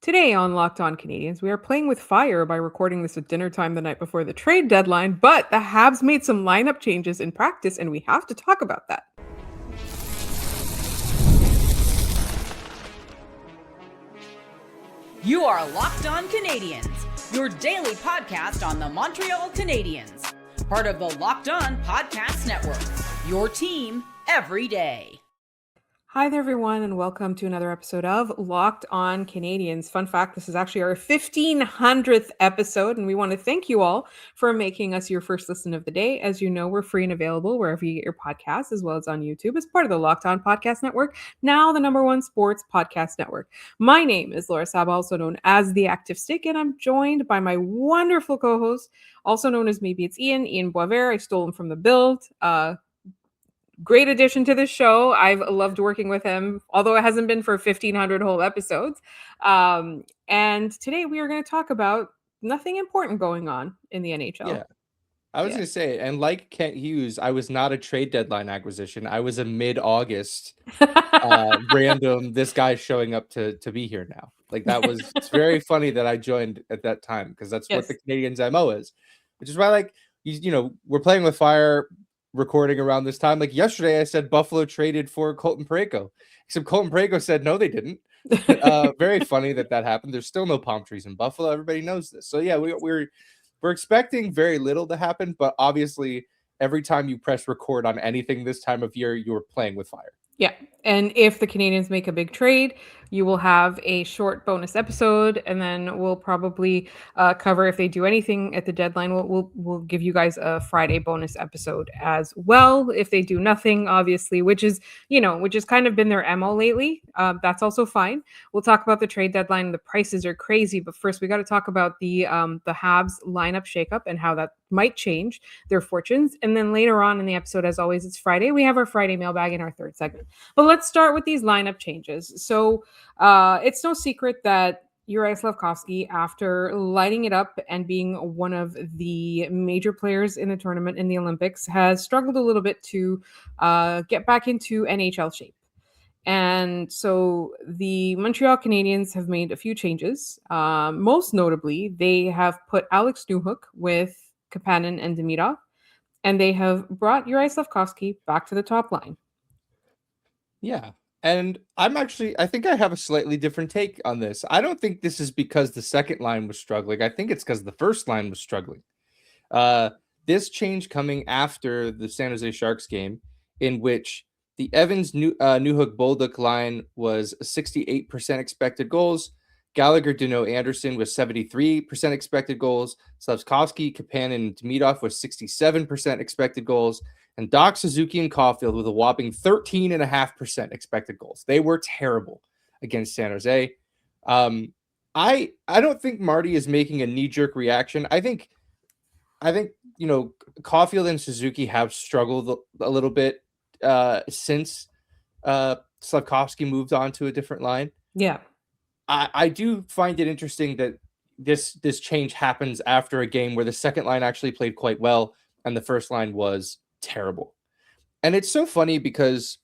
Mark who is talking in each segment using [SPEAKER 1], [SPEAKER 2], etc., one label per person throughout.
[SPEAKER 1] Today on Locked On Canadiens, we are playing with fire by recording this at dinner time the night before the trade deadline, but the Habs made some lineup changes in practice, and we have to talk about that.
[SPEAKER 2] You are Locked On Canadiens, your daily podcast on the Montreal Canadiens. Part of the Locked On Podcast Network, your team every day.
[SPEAKER 1] Hi there, everyone, and welcome to another episode of Locked On Canadiens. Fun fact, this is actually our 1,500th episode, and we want to thank you all for making us your first listen of the day. As you know, we're free and available wherever you get your podcasts, as well as on YouTube as part of the Locked On Podcast Network, now the #1 sports podcast network. My name is Laura Saba, also known as The Active Stick, and I'm joined by my wonderful co-host, also known as Maybe It's Ian Boisvert. I stole him from the Build. Great addition to the show. I've loved working with him, although it hasn't been for 1,500 whole episodes. And today we are going to talk about nothing important going on in the NHL.
[SPEAKER 3] Yeah, I was going to say, and like Kent Hughes, I was not a trade deadline acquisition. I was a mid-August random, this guy showing up to be here now. Like it's very funny that I joined at that time because that's what the Canadiens MO is, which is why we're playing with fire, recording around this time. Like yesterday I said Buffalo traded for Colton Parayko, except Colton Parayko said no, they didn't. Very funny that happened. There's still no palm trees in Buffalo. Everybody knows this. So yeah, we're expecting very little to happen, but obviously every time you press record on anything this time of year, you're playing with fire.
[SPEAKER 1] Yeah. And if the Canadiens make a big trade, you will have a short bonus episode, and then we'll probably cover if they do anything at the deadline. We'll give you guys a Friday bonus episode as well. If they do nothing, obviously, which has kind of been their MO lately. That's also fine. We'll talk about the trade deadline. The prices are crazy, but first we got to talk about the Habs lineup shakeup and how that might change their fortunes. And then later on in the episode, as always, it's Friday. We have our Friday mailbag in our third segment. But let's start with these lineup changes. So it's no secret that Juraj Slafkovsky, after lighting it up and being one of the major players in the tournament in the Olympics, has struggled a little bit to get back into NHL shape. And so the Montreal Canadiens have made a few changes. Most notably, they have put Alex Newhook with Kapanen and Dach, and they have brought Juraj Slafkovsky back to the top line.
[SPEAKER 3] Yeah. And I think I have a slightly different take on this. I don't think this is because the second line was struggling. I think it's because the first line was struggling. This change coming after the San Jose Sharks game, in which the Evans Newhook Bolduc line was 68% expected goals. Gallagher, Deneau, Anderson was 73% expected goals. Slafkovsky, Kapanen, and Dimitrov was 67% expected goals. And Dach, Suzuki, and Caufield with a whopping 13.5% expected goals. They were terrible against San Jose. I don't think Marty is making a knee-jerk reaction. I think Caufield and Suzuki have struggled a little bit since Slafkovsky moved on to a different line.
[SPEAKER 1] Yeah.
[SPEAKER 3] I do find it interesting that this change happens after a game where the second line actually played quite well and the first line was terrible. And it's so funny because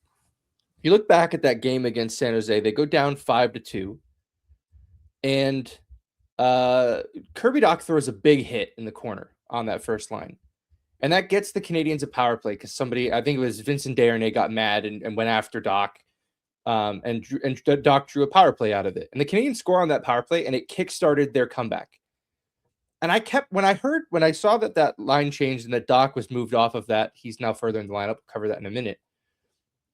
[SPEAKER 3] you look back at that game against San Jose, they go down 5-2, and Kirby Dach throws a big hit in the corner on that first line. And that gets the Canadiens a power play because somebody, I think it was Vincent Desharnais, got mad and went after Dach. And Dach drew a power play out of it. And the Canadiens score on that power play, and it kickstarted their comeback. And when I saw that line changed and that Dach was moved off of that, he's now further in the lineup. We'll cover that in a minute.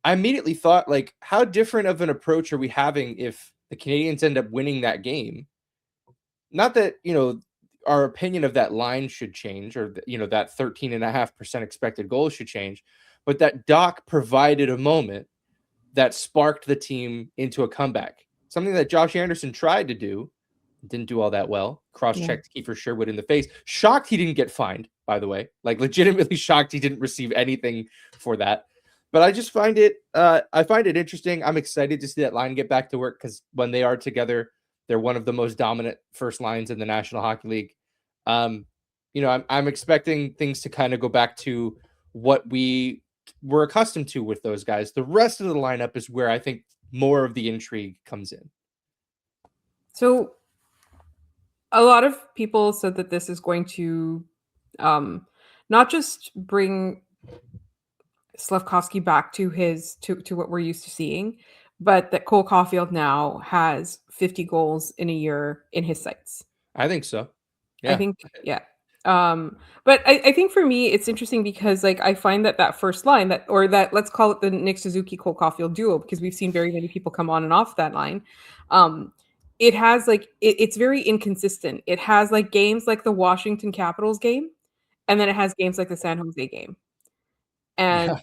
[SPEAKER 3] I immediately thought, like, how different of an approach are we having if the Canadiens end up winning that game? Not that, our opinion of that line should change, or, that 13.5% expected goals should change, but that Dach provided a moment that sparked the team into a comeback. Something that Josh Anderson tried to do, didn't do all that well. Cross-checked Kiefer Sherwood in the face. Shocked he didn't get fined, by the way. Like, legitimately shocked he didn't receive anything for that. But I just find it interesting. I'm excited to see that line get back to work because when they are together, they're one of the most dominant first lines in the National Hockey League. I'm expecting things to kind of go back to what we were accustomed to with those guys. The rest of the lineup is where I think more of the intrigue comes in.
[SPEAKER 1] So a lot of people said that this is going to not just bring Slafkovsky back to to what we're used to seeing, but that Cole Caulfield now has 50 goals in a year in his sights.
[SPEAKER 3] I think so.
[SPEAKER 1] I
[SPEAKER 3] Yeah.
[SPEAKER 1] think, yeah. But I think for me, it's interesting because like I find that that first line that let's call it the Nick Suzuki Cole Caulfield duo because we've seen very many people come on and off that line. Um, it has like it's very inconsistent. It has like games like the Washington Capitals game, and then it has games like the San Jose game. And
[SPEAKER 3] Yeah.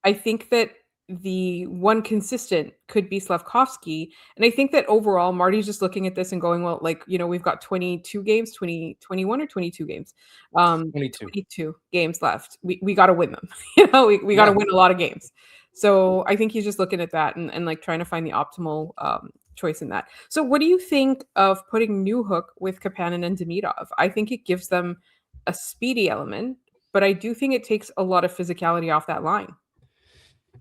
[SPEAKER 1] I think that the one consistent could be Slafkovsky, and I think that overall, Marty's just looking at this and going, "Well, like, we've got 22 games, 21 or 22 games?
[SPEAKER 3] 22.
[SPEAKER 1] 22 games left. We gotta win them. We gotta
[SPEAKER 3] Yeah.
[SPEAKER 1] win a lot of games." So, I think he's just looking at that and, like, trying to find the optimal, choice in that. So, what do you think of putting Newhook with Kapanen and Demidov? I think it gives them a speedy element, but I do think it takes a lot of physicality off that line.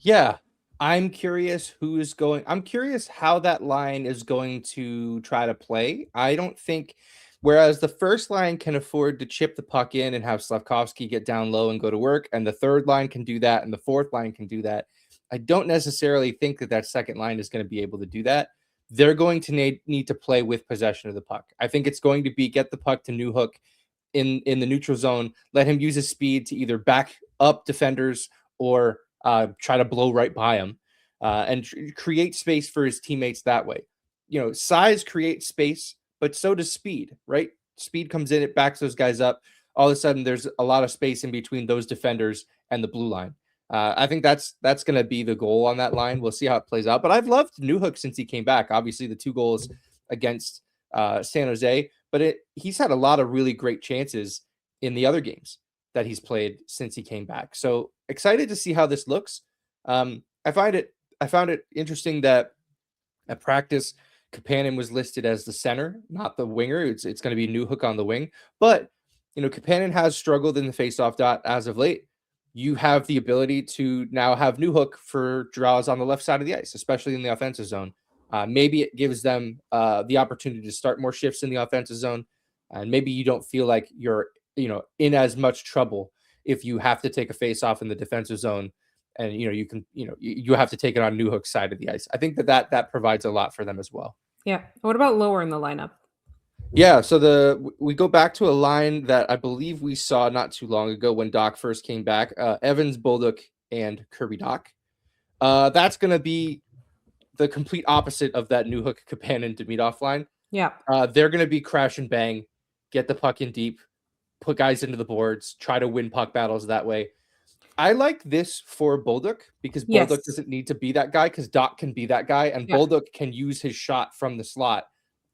[SPEAKER 3] Yeah. I'm curious I'm curious how that line is going to try to play. I don't think, whereas the first line can afford to chip the puck in and have Slafkovsky get down low and go to work, and the third line can do that, and the fourth line can do that. I don't necessarily think that second line is going to be able to do that. They're going to need to play with possession of the puck. I think it's going to be get the puck to Newhook in the neutral zone, let him use his speed to either back up defenders or try to blow right by him and create space for his teammates that way. Size creates space, but so does speed, right? Speed comes in, it backs those guys up. All of a sudden, there's a lot of space in between those defenders and the blue line. I think that's going to be the goal on that line. We'll see how it plays out. But I've loved Newhook since he came back. Obviously, the 2 goals against San Jose, but he's had a lot of really great chances in the other games that he's played since he came back. So excited to see how this looks. I found it interesting that at practice, Kapanen was listed as the center, not the winger. It's going to be Newhook on the wing. But Kapanen has struggled in the faceoff dot as of late. You have the ability to now have Newhook for draws on the left side of the ice, especially in the offensive zone. Maybe it gives them the opportunity to start more shifts in the offensive zone, and maybe you don't feel like you're in as much trouble if you have to take a face off in the defensive zone, and you have to take it on Newhook's side of the ice. I think that provides a lot for them as well.
[SPEAKER 1] Yeah. What about lower in the lineup?
[SPEAKER 3] Yeah, so we go back to a line that I believe we saw not too long ago when Dach first came back. Evans, Bolduc, and Kirby Dach. That's going to be the complete opposite of that Newhook, Kapanen, Demidov line.
[SPEAKER 1] Yeah.
[SPEAKER 3] They're going to be crash and bang, get the puck in deep, put guys into the boards, try to win puck battles that way. I like this for Bolduc because Bolduc doesn't need to be that guy because Dach can be that guy, and Bolduc can use his shot from the slot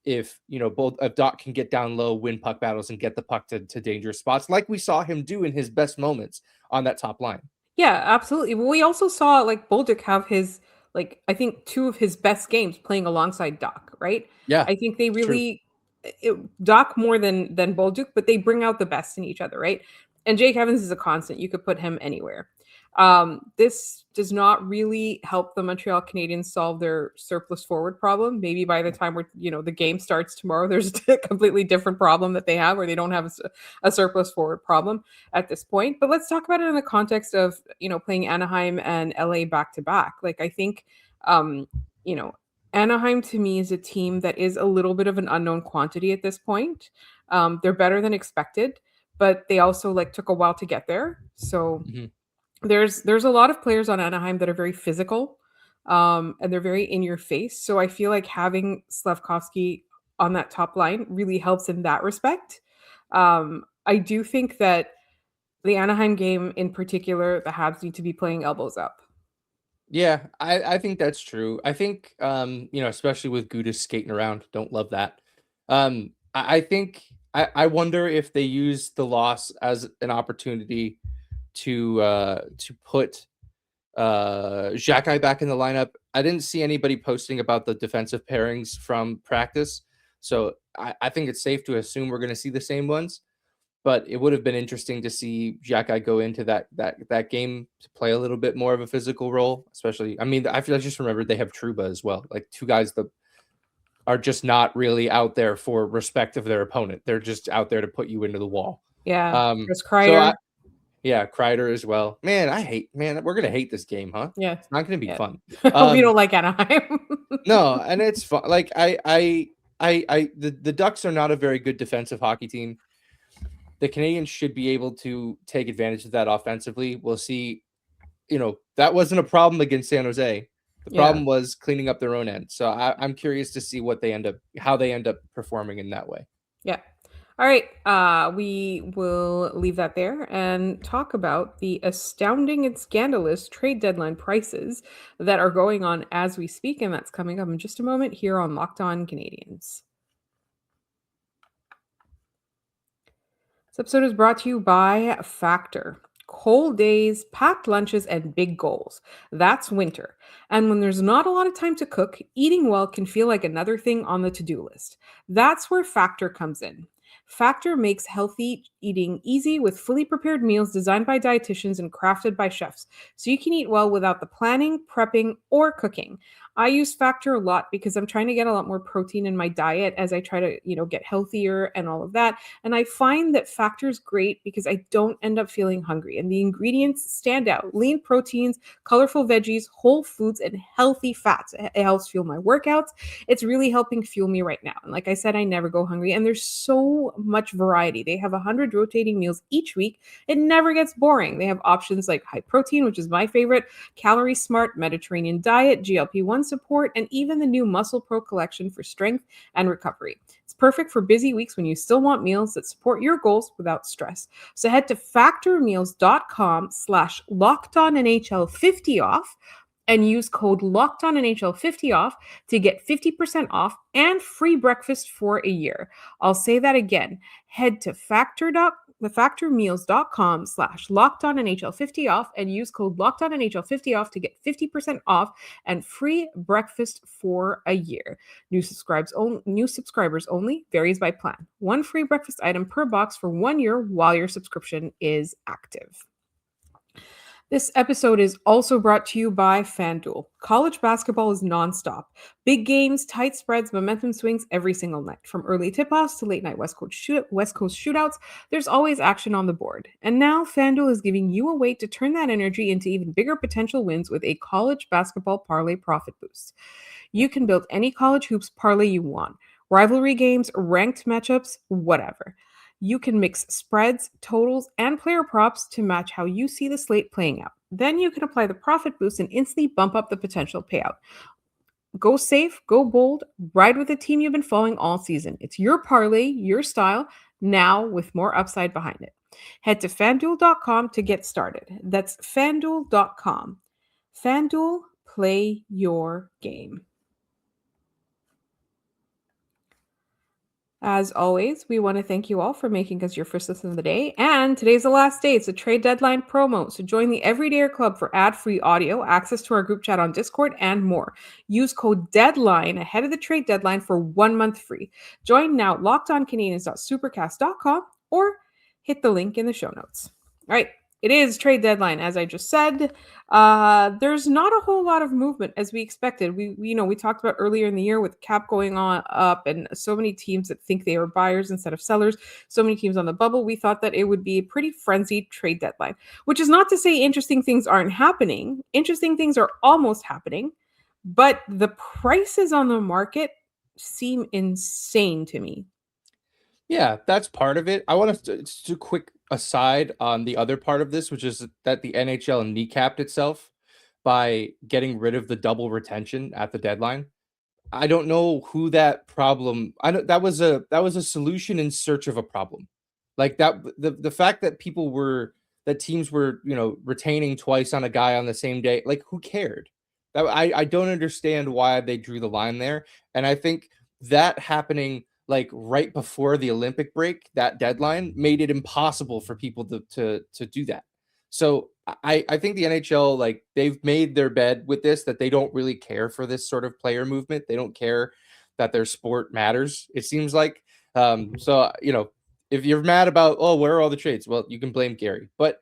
[SPEAKER 3] if Dach can get down low, win puck battles, and get the puck to dangerous spots like we saw him do in his best moments on that top line.
[SPEAKER 1] Yeah, absolutely. Well, we also saw like Bolduc have his I think 2 of his best games playing alongside Dach, right?
[SPEAKER 3] Yeah,
[SPEAKER 1] I think they really Dach more than Bolduc, but they bring out the best in each other, right? And Jake Evans is a constant. You could put him anywhere. This does not really help the Montreal Canadiens solve their surplus forward problem. Maybe by the time the game starts tomorrow, there's a completely different problem that they have, where they don't have a surplus forward problem at this point. But let's talk about it in the context of playing Anaheim and LA back to back. Like I think, Anaheim to me is a team that is a little bit of an unknown quantity at this point. They're better than expected, but they also took a while to get there. So. Mm-hmm. There's a lot of players on Anaheim that are very physical, and they're very in your face. So I feel like having Slafkovsky on that top line really helps in that respect. I do think that the Anaheim game in particular, the Habs need to be playing elbows up.
[SPEAKER 3] Yeah, I think that's true. I think, especially with Gudas skating around, don't love that. I think I wonder if they use the loss as an opportunity to put Xhekaj back in the lineup. I didn't see anybody posting about the defensive pairings from practice, so I think it's safe to assume we're going to see the same ones. But it would have been interesting to see Xhekaj go into that game to play a little bit more of a physical role, especially. I mean, I just remembered they have Trouba as well, like 2 guys that are just not really out there for respect of their opponent. They're just out there to put you into the wall.
[SPEAKER 1] Yeah. Chris
[SPEAKER 3] So
[SPEAKER 1] Kreider.
[SPEAKER 3] yeah, Kreider as well. Man, we're going to hate this game, huh?
[SPEAKER 1] Yeah.
[SPEAKER 3] It's not going to be fun.
[SPEAKER 1] We don't like Anaheim.
[SPEAKER 3] No, and it's fun. Like the Ducks are not a very good defensive hockey team. The Canadiens should be able to take advantage of that offensively. We'll see. That wasn't a problem against San Jose. The problem was cleaning up their own end. So I'm curious to see how they end up performing in that way.
[SPEAKER 1] Yeah. All right. We will leave that there and talk about the astounding and scandalous trade deadline prices that are going on as we speak. And that's coming up in just a moment here on Locked On Canadiens. This episode is brought to you by Factor. Cold days, packed lunches, and big goals. That's winter. And when there's not a lot of time to cook, eating well can feel like another thing on the to-do list. That's where Factor comes in. Factor makes healthy eating easy with fully prepared meals designed by dietitians and crafted by chefs, so you can eat well without the planning, prepping, or cooking. I use Factor a lot because I'm trying to get a lot more protein in my diet as I try to, get healthier and all of that. And I find that Factor is great because I don't end up feeling hungry. And the ingredients stand out: lean proteins, colorful veggies, whole foods, and healthy fats. It helps fuel my workouts. It's really helping fuel me right now. And like I said, I never go hungry. And there's so much variety. They have 100 rotating meals each week. It never gets boring. They have options like high protein, which is my favorite, calorie smart, Mediterranean diet, GLP-1 support, and even the new Muscle Pro collection for strength and recovery. It's perfect for busy weeks when you still want meals that support your goals without stress. So head to factormeals.com/LockedOnNHL50 off and use code LockedOnNHL50 off to get 50% off and free breakfast for a year. I'll say that again. Head to factormeals.com/LockedOnNHL50 off and use code LockedOnNHL50 off to get 50% off and free breakfast for a year. New subscribers only, varies by plan. One free breakfast item per box for 1 year while your subscription is active. This episode is also brought to you by FanDuel. College basketball is nonstop. Big games, tight spreads, momentum swings every single night. From early tip-offs to late-night West Coast shootouts, there's always action on the board. And now FanDuel is giving you a way to turn that energy into even bigger potential wins with a college basketball parlay profit boost. You can build any college hoops parlay you want. Rivalry games, ranked matchups, whatever. You can mix spreads, totals, and player props to match how you see the slate playing out. Then you can apply the profit boost and instantly bump up the potential payout. Go safe, go bold, ride with the team you've been following all season. It's your parlay, your style, now with more upside behind it. Head to FanDuel.com to get started. That's FanDuel.com. FanDuel, play your game. As always, we want to thank you all for making us your first listen of the day. And today's the last day. It's a trade deadline promo. So join the Everydayer Club for ad-free audio, access to our group chat on Discord, and more. Use code DEADLINE ahead of the trade deadline for 1 month free. Join now at lockedoncanadiens.supercast.com or hit the link in the show notes. All right. It is trade deadline, as I just said. There's not a whole lot of movement as we expected. We talked about earlier in the year with cap going on up and so many teams that think they are buyers instead of sellers, so many teams on the bubble. We thought that it would be a pretty frenzied trade deadline, which is not to say interesting things aren't happening. Interesting things are almost happening, but the prices on the market seem insane to me.
[SPEAKER 3] Yeah, that's part of it. I want to do a quick aside on the other part of this, which is that the NHL kneecapped itself by getting rid of the double retention at the deadline. I don't know who that problem. That was a solution in search of a problem. Like that, the fact that teams were retaining twice on a guy on the same day. Like, who cared? I don't understand why they drew the line there, and I think that happening like right before the Olympic break, that deadline made it impossible for people to do that. So I think the NHL, like, they've made their bed with this, that they don't really care for this sort of player movement. They don't care that their sport matters, it seems like. So, if you're mad about, where are all the trades? Well, you can blame Gary. But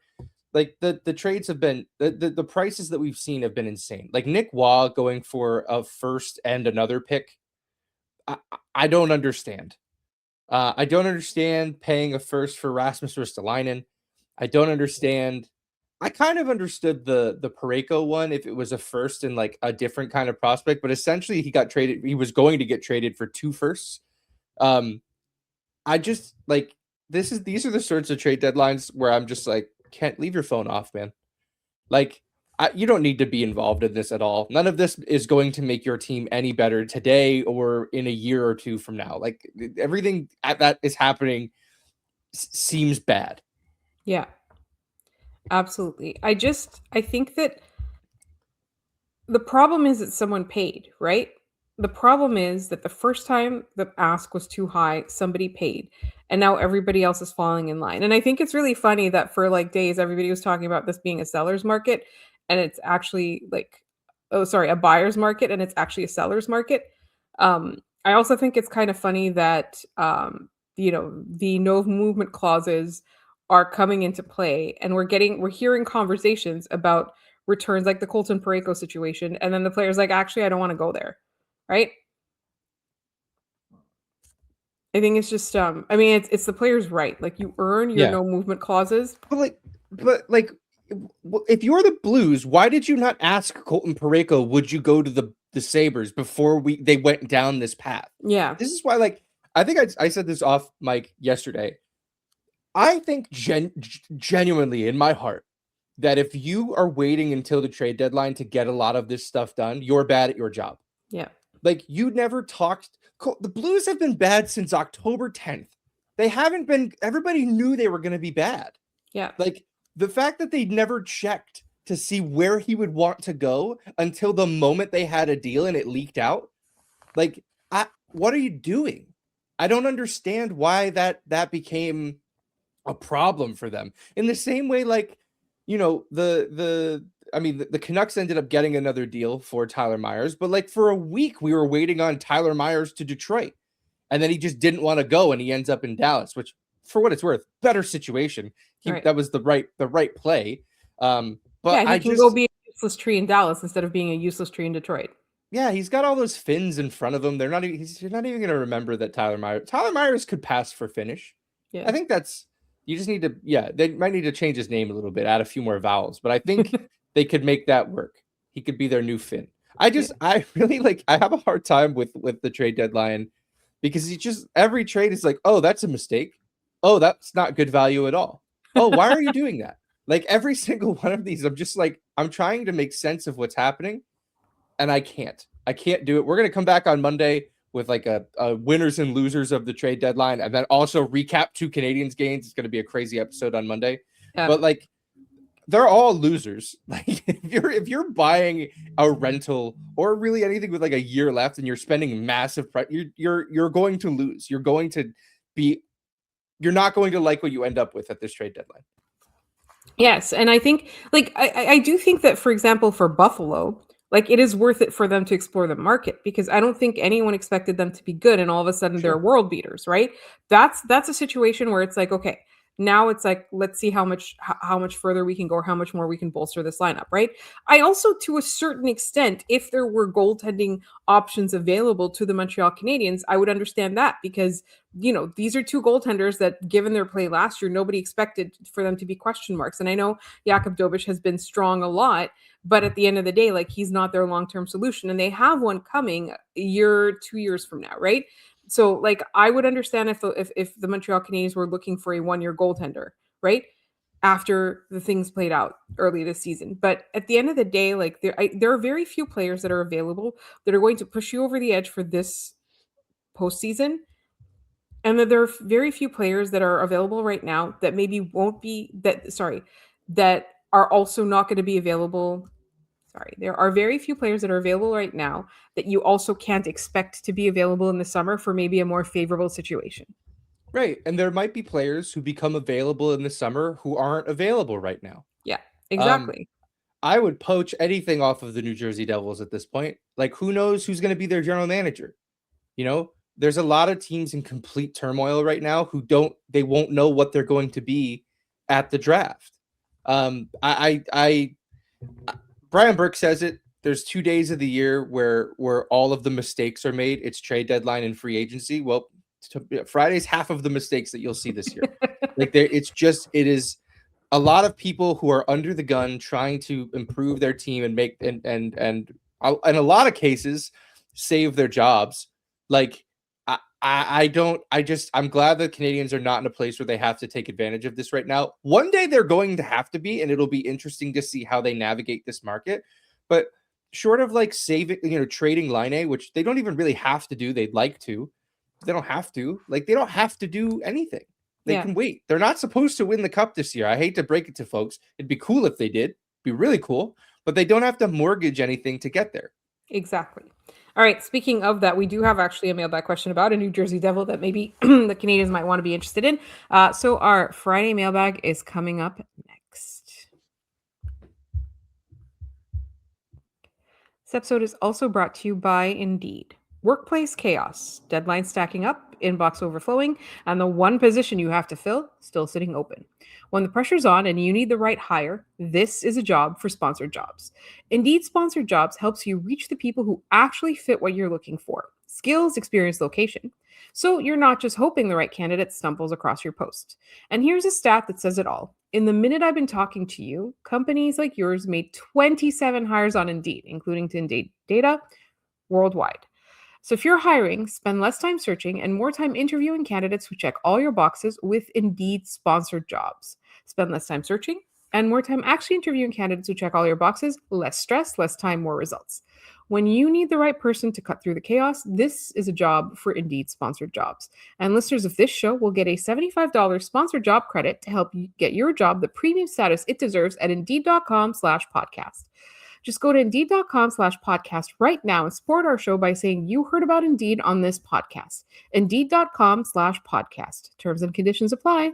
[SPEAKER 3] like the trades have been, the prices that we've seen have been insane. Like Nick Waugh going for a first and another pick. I don't understand. I don't understand paying a first for Rasmus Ristolainen. I don't understand. I kind of understood the Parayko one if it was a first and like a different kind of prospect, but essentially he got traded. He was going to get traded for 2 firsts. I just like these are the sorts of trade deadlines where I'm just like, can't leave your phone off, man. Like you don't need to be involved in this at all. None of this is going to make your team any better today or in a year or two from now. Like everything that is happening seems bad.
[SPEAKER 1] Yeah, absolutely. I think that the problem is that someone paid, right? The problem is that the first time the ask was too high, somebody paid, and now everybody else is falling in line. And I think it's really funny that for like days, everybody was talking about this being a seller's market, and it's actually like, oh, sorry, a buyer's market, and it's actually a seller's market. I also think it's kind of funny that, the no movement clauses are coming into play, and we're hearing conversations about returns like the Colton Parayko situation, and then the player's like, actually, I don't want to go there, right? I think it's just, I mean, it's the player's right. Like you earn your no movement clauses.
[SPEAKER 3] But like, if you're the Blues, why did you not ask Colton Parayko, would you go to the Sabres before they went down this path?
[SPEAKER 1] Yeah.
[SPEAKER 3] This is why, like, I think I said this off mic yesterday. I think genuinely in my heart that if you are waiting until the trade deadline to get a lot of this stuff done, you're bad at your job.
[SPEAKER 1] Yeah.
[SPEAKER 3] Like you never talked. The Blues have been bad since October 10th. They haven't been. Everybody knew they were going to be bad.
[SPEAKER 1] Yeah.
[SPEAKER 3] Like the fact that they never checked to see where he would want to go until the moment they had a deal and it leaked out. Like, what are you doing? I don't understand why that became a problem for them. In the same way, like, the Canucks ended up getting another deal for Tyler Myers, but like for a week we were waiting on Tyler Myers to Detroit, and then he just didn't want to go, and he ends up in Dallas, which, for what it's worth, better situation. That was the right play. But
[SPEAKER 1] yeah, he can go be a useless tree in Dallas instead of being a useless tree in Detroit.
[SPEAKER 3] Yeah, he's got all those fins in front of him. You're not even going to remember that Tyler Myers could pass for finish. Yeah, I think you just need to. Yeah, they might need to change his name a little bit, add a few more vowels, but I think they could make that work. He could be their new Finn. I really like. I have a hard time with the trade deadline because every trade is like, oh, that's a mistake. Oh, that's not good value at all. Oh, why are you doing that? Like every single one of these, I'm just like, I'm trying to make sense of what's happening, and I can't do it. We're gonna come back on Monday with like a winners and losers of the trade deadline, and then also recap 2 Canadiens games. It's gonna be a crazy episode on Monday. Yeah. But like, they're all losers. Like if you're buying a rental or really anything with like a year left and you're spending massive price, you're going to lose. You're not going to like what you end up with at this trade deadline.
[SPEAKER 1] Yes, and I think like I do think that, for example, for Buffalo, like it is worth it for them to explore the market, because I don't think anyone expected them to be good, and all of a sudden they're world beaters, right? That's a situation where it's like, okay, now it's like, let's see how much further we can go, or how much more we can bolster this lineup, right? I also, to a certain extent, if there were goaltending options available to the Montreal Canadiens, I would understand that, because these are 2 goaltenders that, given their play last year, nobody expected for them to be question marks. And I know Jakub Dobeš has been strong a lot, but at the end of the day, like, he's not their long-term solution, and they have one coming a year, 2 years from now, right? So, like, I would understand if the Montreal Canadiens were looking for a 1-year goaltender, right, after the things played out early this season. But at the end of the day, like, there are very few players that are available that are going to push you over the edge for this postseason, and that there are very few players that are available right now that maybe won't be that are also not going to be available. There are very few players that are available right now that you also can't expect to be available in the summer for maybe a more favorable situation.
[SPEAKER 3] Right. And there might be players who become available in the summer who aren't available right now.
[SPEAKER 1] Yeah, exactly.
[SPEAKER 3] I would poach anything off of the New Jersey Devils at this point. Like, who knows who's going to be their general manager? There's a lot of teams in complete turmoil right now who they won't know what they're going to be at the draft. Brian Burke says it there's 2 days of the year where all of the mistakes are made. It's trade deadline and free agency. Well, Friday's half of the mistakes that you'll see this year. Like it is a lot of people who are under the gun trying to improve their team and make and in a lot of cases save their jobs. Like I'm glad the Canadiens are not in a place where they have to take advantage of this right now. One day they're going to have to be, and it'll be interesting to see how they navigate this market. But short of like trading Line, which they don't even really have to do, they'd like to. They don't have to. Like they don't have to do anything. They can wait. They're not supposed to win the cup this year. I hate to break it to folks. It'd be cool if they did. It'd be really cool. But they don't have to mortgage anything to get there.
[SPEAKER 1] Exactly. All right. Speaking of that, we do have actually a mailbag question about a New Jersey Devil that maybe the Canadiens might want to be interested in. So our Friday mailbag is coming up next. This episode is also brought to you by Indeed. Workplace chaos, deadline stacking up, inbox overflowing, and the one position you have to fill still sitting open. When the pressure's on and you need the right hire, this is a job for sponsored jobs. Indeed Sponsored Jobs helps you reach the people who actually fit what you're looking for. Skills, experience, location. So you're not just hoping the right candidate stumbles across your post. And here's a stat that says it all. In the minute I've been talking to you, companies like yours made 27 hires on Indeed, including to Indeed data worldwide. So if you're hiring, spend less time searching and more time interviewing candidates who check all your boxes with Indeed Sponsored Jobs. Spend less time searching and more time actually interviewing candidates who check all your boxes, less stress, less time, more results. When you need the right person to cut through the chaos, this is a job for Indeed Sponsored Jobs. And listeners of this show will get a $75 sponsored job credit to help you get your job the premium status it deserves at Indeed.com/podcast. Just go to Indeed.com/podcast right now and support our show by saying you heard about Indeed on this podcast. Indeed.com/podcast. Terms and conditions apply.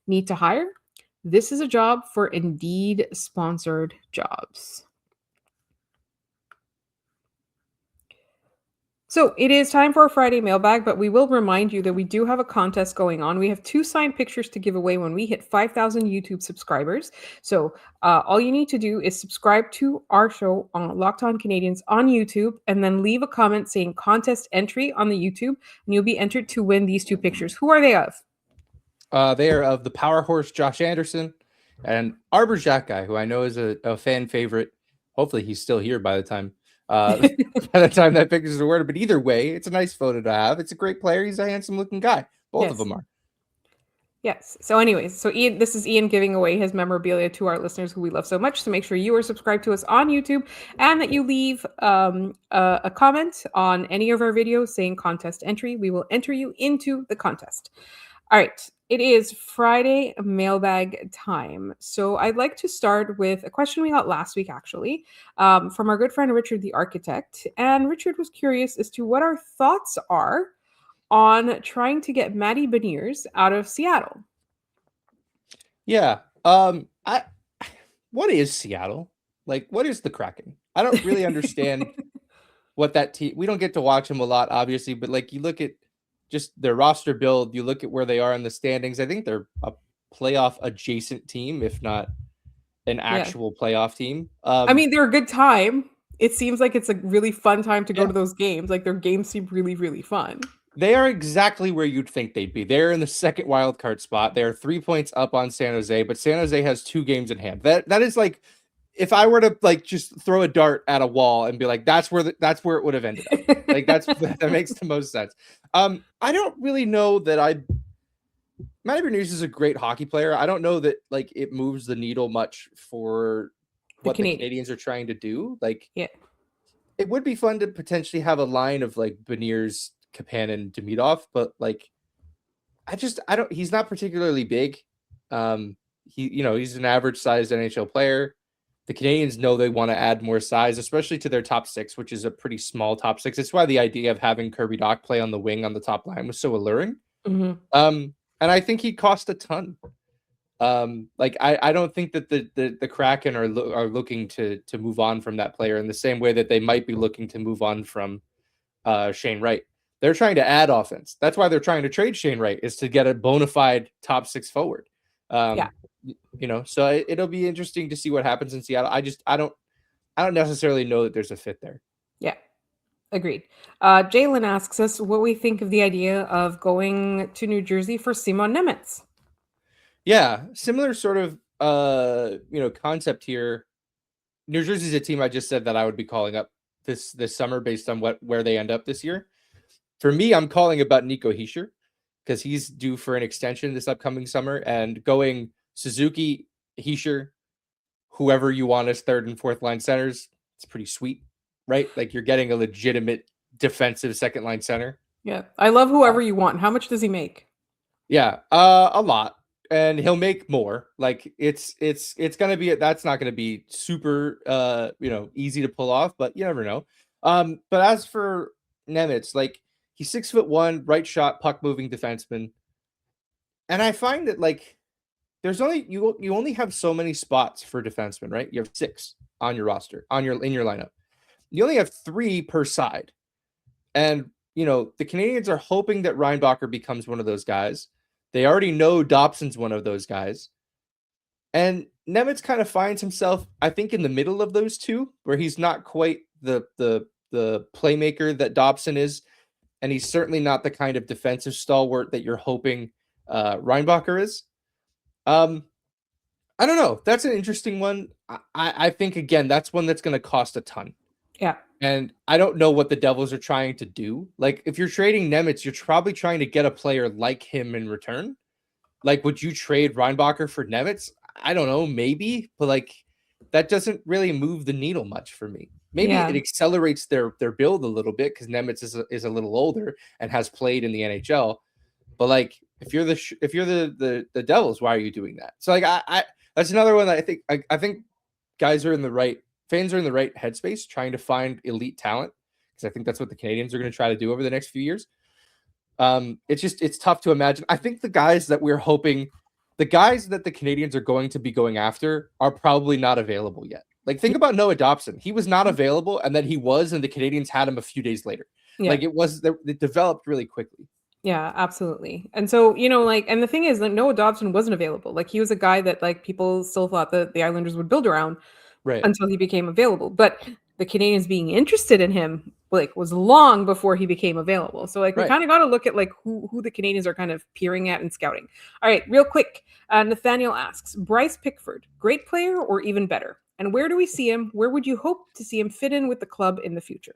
[SPEAKER 1] Need to hire? This is a job for Indeed Sponsored Jobs. So it is time for our Friday mailbag, but we will remind you that we do have a contest going on. We have 2 signed pictures to give away when we hit 5,000 YouTube subscribers. So all you need to do is subscribe to our show on Locked On Canadiens on YouTube and then leave a comment saying contest entry on the YouTube, and you'll be entered to win these 2 pictures. Who are they of?
[SPEAKER 3] They are of the Power Horse Josh Anderson and Arbor Jack guy, who I know is a fan favorite. Hopefully he's still here by the time by the time that picture is awarded. But either way, it's a nice photo to have. It's a great player. He's a handsome looking guy. Both of them are.
[SPEAKER 1] Yes. So anyways, so Ian, this is Ian giving away his memorabilia to our listeners who we love so much. So make sure you are subscribed to us on YouTube and that you leave a comment on any of our videos saying contest entry. We will enter you into the contest. All right. It is Friday mailbag time. So I'd like to start with a question we got last week, actually, from our good friend Richard the Architect. And Richard was curious as to what our thoughts are on trying to get Matty Beniers out of Seattle.
[SPEAKER 3] Yeah. What is Seattle? Like, what is the Kraken? I don't really understand what that team. We don't get to watch them a lot, obviously, but like you look at just their roster build, you look at where they are in the standings. I think they're a playoff adjacent team, if not an actual playoff team.
[SPEAKER 1] I mean, they're a good time. It seems like it's a really fun time to go to those games. Like their games seem really, really fun.
[SPEAKER 3] They are exactly where you'd think they'd be. They're in the second wild card spot. They are 3 points up on San Jose, but San Jose has 2 games in hand. That is like, if I were to like just throw a dart at a wall and be like, that's where it would have ended up. Like that makes the most sense. I don't really know that Matty Beniers is a great hockey player. I don't know that like it moves the needle much for what the Canadiens are trying to do. Like, it would be fun to potentially have a line of like Beniers, Kapanen, Demidov, but like, he's not particularly big. He's an average sized NHL player. The Canadiens know they want to add more size, especially to their top 6, which is a pretty small top 6. It's why the idea of having Kirby Dach play on the wing on the top line was so alluring.
[SPEAKER 1] Mm-hmm.
[SPEAKER 3] And I think he cost a ton. I don't think that the Kraken are looking to move on from that player in the same way that they might be looking to move on from Shane Wright. They're trying to add offense. That's why they're trying to trade Shane Wright, is to get a bona fide top 6 forward. So it'll be interesting to see what happens in Seattle. I don't necessarily know that there's a fit there.
[SPEAKER 1] Yeah, agreed. Jalen asks us what we think of the idea of going to New Jersey for Simon Nemec.
[SPEAKER 3] Yeah, similar sort of concept here. New Jersey's a team I just said that I would be calling up this summer based on where they end up this year. For me, I'm calling about Nico Hischier because he's due for an extension this upcoming summer, and going Suzuki, Hischier, whoever you want as third and fourth line centers, it's pretty sweet, right? Like you're getting a legitimate defensive second line center.
[SPEAKER 1] Yeah, I love whoever you want. How much does he make?
[SPEAKER 3] Yeah, a lot, and he'll make more. Like it's gonna be that's not gonna be super easy to pull off, but you never know. But as for Nemec, like he's 6'1", right shot, puck moving defenseman, and I find that like there's only you only have so many spots for defensemen, right? You have 6 on your roster in your lineup. You only have 3 per side, and the Canadiens are hoping that Reinbacher becomes one of those guys. They already know Dobson's one of those guys. And Nemec kind of finds himself, I think, in the middle of those two, where he's not quite the playmaker that Dobson is. And he's certainly not the kind of defensive stalwart that you're hoping Reinbacher is. I don't know. That's an interesting one. I think, again, that's one that's going to cost a ton.
[SPEAKER 1] Yeah.
[SPEAKER 3] And I don't know what the Devils are trying to do. Like, if you're trading Nemec, you're probably trying to get a player like him in return. Like, would you trade Reinbacher for Nemec? I don't know, maybe, but like that doesn't really move the needle much for me. Maybe it accelerates their build a little bit because Nemec is a little older and has played in the NHL. But like, if you're the Devils, why are you doing that? So like, I that's another one that I think guys are in the right. Fans are in the right headspace trying to find elite talent because I think that's what the Canadiens are going to try to do over the next few years. It's tough to imagine. I think the guys that we're hoping, the guys that the Canadiens are going to be going after are probably not available yet. Like think about Noah Dobson. He was not available and then he was, and the Canadiens had him a few days later. Yeah. Like it developed really quickly.
[SPEAKER 1] Yeah, absolutely. And so, and the thing is that Noah Dobson wasn't available. Like he was a guy that like people still thought that the Islanders would build around. Right. Until he became available. But the Canadiens being interested in him like was long before he became available. So like we kind of got to look at like who the Canadiens are kind of peering at and scouting. All right, real quick. Nathaniel asks, Bryce Pickford, great player or even better? And where do we see him? Where would you hope to see him fit in with the club in the future?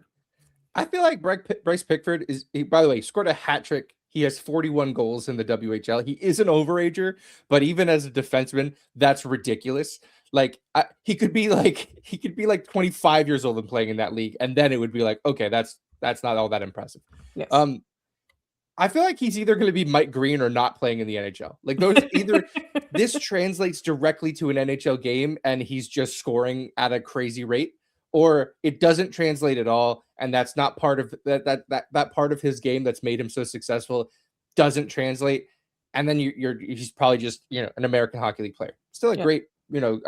[SPEAKER 3] I feel like Bryce Pickford by the way, scored a hat trick. He has 41 goals in the WHL. He is an overager, but even as a defenseman, that's ridiculous. Like he could be like 25 years old and playing in that league, and then it would be like, okay, that's not all that impressive.
[SPEAKER 1] Yes.
[SPEAKER 3] I feel like he's either going to be Mike Green or not playing in the NHL. Like those either this translates directly to an NHL game and he's just scoring at a crazy rate, or it doesn't translate at all, and that's not part of that part of his game that's made him so successful doesn't translate, and then he's probably just an American Hockey League player. Still a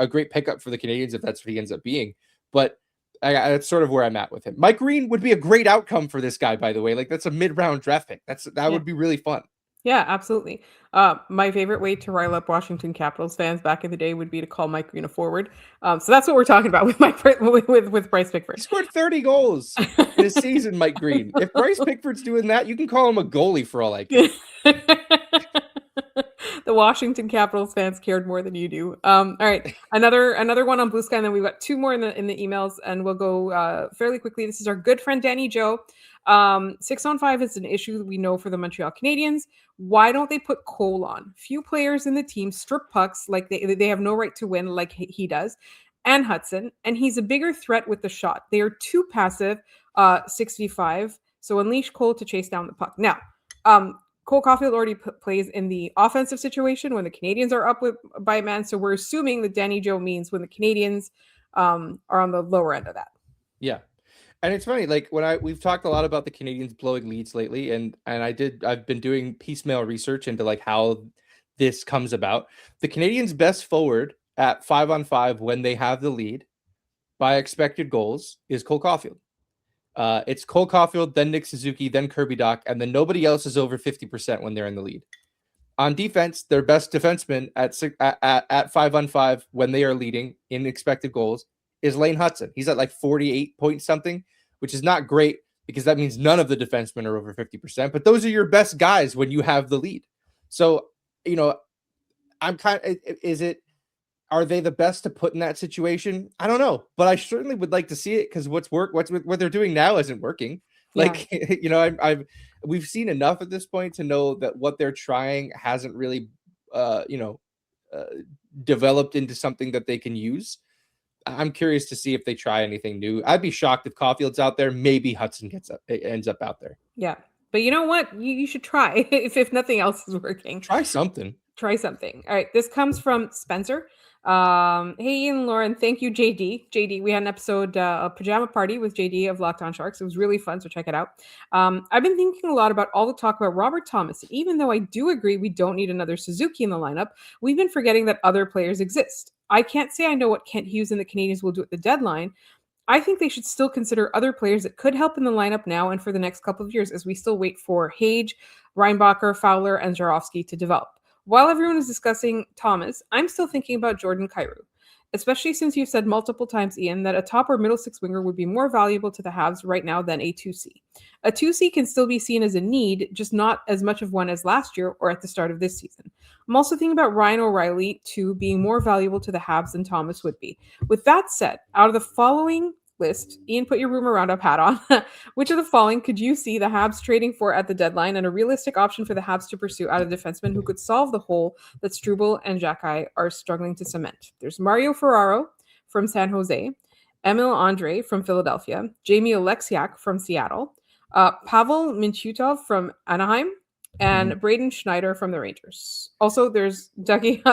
[SPEAKER 3] great pickup for the Canadiens if that's what he ends up being, but that's sort of where I'm at with him. Mike Green would be a great outcome for this guy, by the way. Like that's a mid-round draft pick. That would be really fun.
[SPEAKER 1] Yeah, absolutely. My favorite way to rile up Washington Capitals fans back in the day would be to call Mike Green a forward. So that's what we're talking about with with Bryce Pickford.
[SPEAKER 3] He scored 30 goals in a season, Mike Green. If Bryce Pickford's doing that, you can call him a goalie for all I care.
[SPEAKER 1] The Washington Capitals fans cared more than you do. All right, another one on Blue Sky, and then we've got 2 more in the emails, and we'll go fairly quickly. This is our good friend Danny Joe. 6-on-5 is an issue that we know for the Montreal Canadiens. Why don't they put Cole on? Few players in the team strip pucks like they have no right to win like he does, and Hudson, and he's a bigger threat with the shot. They are too passive, 6v5, so unleash Cole to chase down the puck. Now, Cole Caufield already plays in the offensive situation when the Canadiens are up by a man, so we're assuming that Danny Joe means when the Canadiens are on the lower end of that.
[SPEAKER 3] Yeah. And it's funny, like we've talked a lot about the Canadiens blowing leads lately, and I've been doing piecemeal research into like how this comes about. The Canadiens' best forward at 5-on-5 when they have the lead by expected goals is Cole Caufield. It's Cole Caufield, then Nick Suzuki, then Kirby Dach, and then nobody else is over 50% when they're in the lead. On defense, their best defenseman at 5-on-5 when they are leading in expected goals is Lane Hudson. He's at like 48 point something, which is not great because that means none of the defensemen are over 50%, but those are your best guys when you have the lead. So, I'm are they the best to put in that situation? I don't know, but I certainly would like to see it because what they're doing now isn't working. Like, we've seen enough at this point to know that what they're trying hasn't really, developed into something that they can use. I'm curious to see if they try anything new. I'd be shocked if Caufield's out there. Maybe Hudson ends up out there.
[SPEAKER 1] Yeah. But you know what? You should try if nothing else is working.
[SPEAKER 3] Try something.
[SPEAKER 1] All right. This comes from Spencer. Hey, Ian and Lauren, thank you, JD. JD, we had an episode, a pajama party with JD of Locked On Sharks. It was really fun, so check it out. I've been thinking a lot about all the talk about Robert Thomas. And even though I do agree we don't need another Suzuki in the lineup, we've been forgetting that other players exist. I can't say I know what Kent Hughes and the Canadiens will do at the deadline. I think they should still consider other players that could help in the lineup now and for the next couple of years as we still wait for Hage, Reinbacher, Fowler, and Jarofsky to develop. While everyone is discussing Thomas, I'm still thinking about Jordan Kyrou, especially since you've said multiple times, Ian, that a top or middle six winger would be more valuable to the Habs right now than a 2C. A 2C can still be seen as a need, just not as much of one as last year or at the start of this season. I'm also thinking about Ryan O'Reilly, too, being more valuable to the Habs than Thomas would be. With that said, out of the following list, Ian, put your rumor roundup hat on. Which of the following could you see the Habs trading for at the deadline and a realistic option for the Habs to pursue out of defensemen who could solve the hole that Struble and Xhekaj are struggling to cement? There's Mario Ferraro from San Jose, Emil Andre from Philadelphia, Jamie Oleksiak from Seattle, Pavel Mintyukov from Anaheim, and Braden Schneider from the Rangers. Also, there's Dougie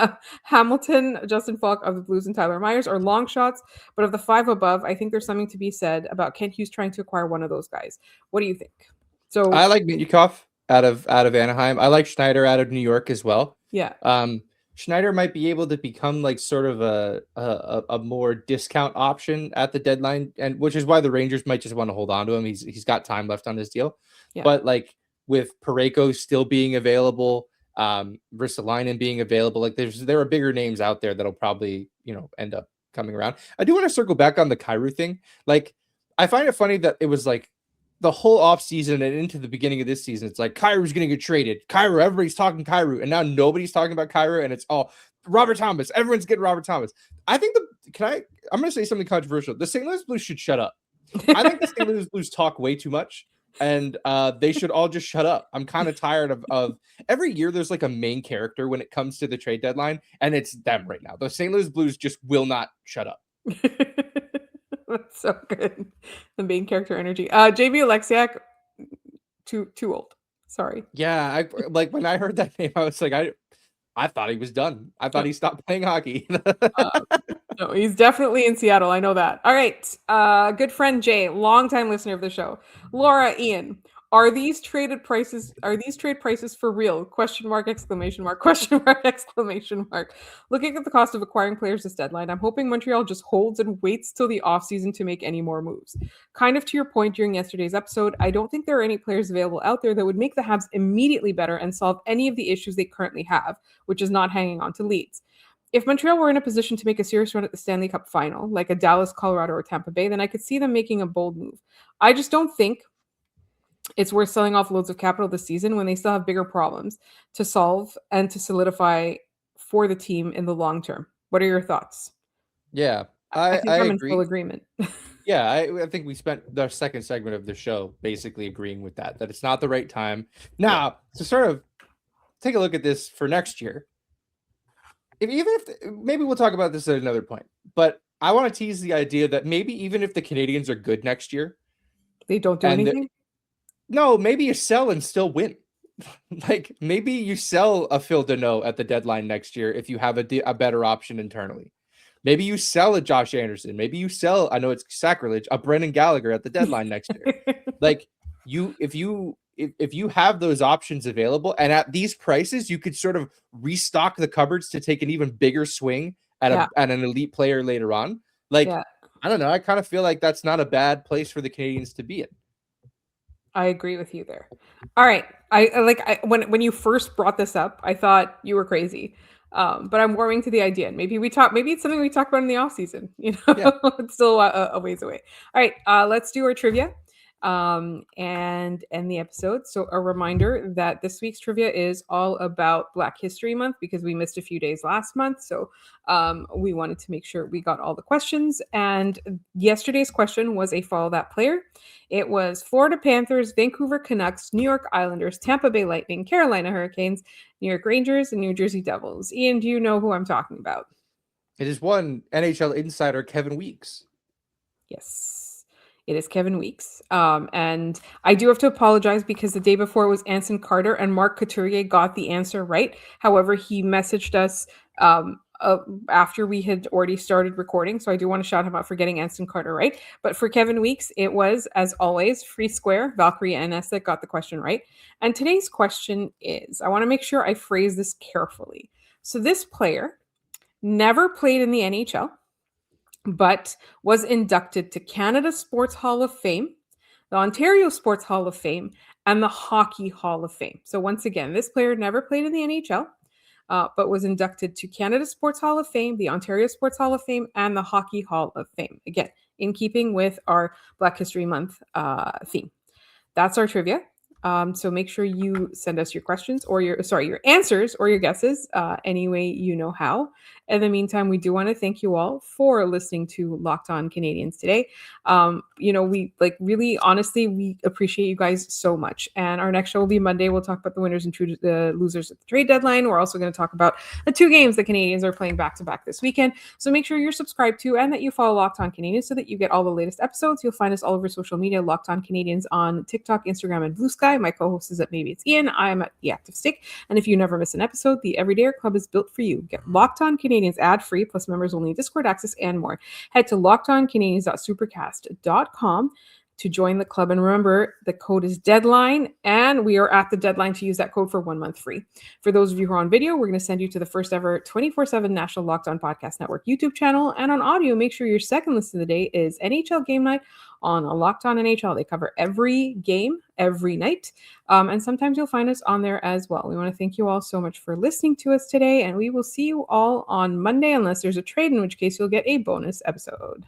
[SPEAKER 1] Hamilton, Justin Falk of the Blues, and Tyler Myers are long shots, but of the five above, I think there's something to be said about Kent Hughes trying to acquire one of those guys. What do you think? So
[SPEAKER 3] I like Mintyukov out of Anaheim. I like Schneider out of New York as well.
[SPEAKER 1] Yeah.
[SPEAKER 3] Schneider might be able to become like sort of a more discount option at the deadline, and which is why the Rangers might just want to hold on to him. He's got time left on his deal, but like with Parayko still being available, Ristolainen being available, like there are bigger names out there that'll probably end up coming around. I do want to circle back on the Kyrou thing. Like I find it funny that it was like the whole offseason and into the beginning of this season, it's like Kyrou's going to get traded. Kyrou, everybody's talking Kyrou, and now nobody's talking about Kyrou, and it's all Robert Thomas. Everyone's getting Robert Thomas. I think I'm going to say something controversial. The St. Louis Blues should shut up. I think the St. Louis Blues talk way too much, and they should all just shut up. I'm kind of tired of every year there's like a main character when it comes to the trade deadline, and it's them right now. The St. Louis Blues just will not shut up.
[SPEAKER 1] That's so good. The main character energy. JB Alexiak, too old. Sorry.
[SPEAKER 3] Yeah, I like when I heard that name, I was like, I thought he was done. I thought he stopped playing hockey.
[SPEAKER 1] No, he's definitely in Seattle. I know that. All right. Good friend Jay, longtime listener of the show. Laura, Ian, are these trade prices for real? Question mark, exclamation mark, question mark, exclamation mark. Looking at the cost of acquiring players this deadline, I'm hoping Montreal just holds and waits till the offseason to make any more moves. Kind of to your point during yesterday's episode, I don't think there are any players available out there that would make the Habs immediately better and solve any of the issues they currently have, which is not hanging on to leads. If Montreal were in a position to make a serious run at the Stanley Cup final, like a Dallas, Colorado, or Tampa Bay, then I could see them making a bold move. I just don't think it's worth selling off loads of capital this season when they still have bigger problems to solve and to solidify for the team in the long term. What are your thoughts?
[SPEAKER 3] Yeah,
[SPEAKER 1] I think I'm agree. In full agreement.
[SPEAKER 3] Yeah, I think we spent the second segment of the show basically agreeing with that it's not the right time. Now, to sort of take a look at this for next year, if maybe we'll talk about this at another point, but I want to tease the idea that maybe even if the Canadiens are good next year,
[SPEAKER 1] they don't do anything.
[SPEAKER 3] No, maybe you sell and still win. Like maybe you sell a Phil Deneau at the deadline next year if you have a better option internally. Maybe you sell a Josh Anderson. Maybe you sell, I know it's sacrilege, a Brendan Gallagher at the deadline next year. Like if you have those options available and at these prices, you could sort of restock the cupboards to take an even bigger swing at an elite player later on. Like, I don't know. I kind of feel like that's not a bad place for the Canadiens to be in.
[SPEAKER 1] I agree with you there. All right. When you first brought this up, I thought you were crazy. But I'm warming to the idea. And maybe it's something we talk about in the off season.
[SPEAKER 3] Yeah.
[SPEAKER 1] It's still a ways away. All right, let's do our trivia and end the episode. So a reminder that this week's trivia is all about Black History Month because we missed a few days last month. So we wanted to make sure we got all the questions. And yesterday's question was a follow that player. It was Florida Panthers, Vancouver Canucks, New York Islanders, Tampa Bay Lightning, Carolina Hurricanes, New York Rangers, and New Jersey Devils. Ian, do you know who I'm talking about?
[SPEAKER 3] It is one NHL insider, Kevin Weeks.
[SPEAKER 1] Yes, it is Kevin Weeks. And I do have to apologize because the day before it was Anson Carter and Mark Couturier got the answer right. However, he messaged us after we had already started recording. So I do want to shout him out for getting Anson Carter right. But for Kevin Weeks, it was, as always, Free Square, Valkyrie NS that got the question right. And today's question is, I want to make sure I phrase this carefully. So this player never played in the NHL, but was inducted to Canada Sports Hall of Fame, the Ontario Sports Hall of Fame, and the Hockey Hall of Fame. So once again, this player never played in the NHL, but was inducted to Canada Sports Hall of Fame, the Ontario Sports Hall of Fame, and the Hockey Hall of Fame. Again, in keeping with our Black History Month theme. That's our trivia. So make sure you send us your questions or your answers or your guesses any way you know how. In the meantime, we do want to thank you all for listening to Locked On Canadiens today. We really honestly, we appreciate you guys so much. And our next show will be Monday. We'll talk about the winners and the losers at the trade deadline. We're also going to talk about the 2 games the Canadiens are playing back to back this weekend. So make sure you're subscribed to and that you follow Locked On Canadiens so that you get all the latest episodes. You'll find us all over social media, Locked On Canadiens on TikTok, Instagram, and Blue Sky. My co-host is at Maybe It's Ian. I'm at The Active Stick. And if you never miss an episode, the Everydayer Club is built for you. Get Locked On Canadiens ad-free, plus members only Discord access and more. Head to lockedoncanadiens.supercast.com to join the club. And remember, the code is deadline, and we are at the deadline to use that code for 1 month free. For those of you who are on video, we're going to send you to the first ever 24/7 National Locked On Podcast Network YouTube channel. And on audio, make sure your second listen of the day is NHL Game Night on a Locked On NHL. They cover every game, every night. And sometimes you'll find us on there as well. We want to thank you all so much for listening to us today. And we will see you all on Monday, unless there's a trade, in which case you'll get a bonus episode.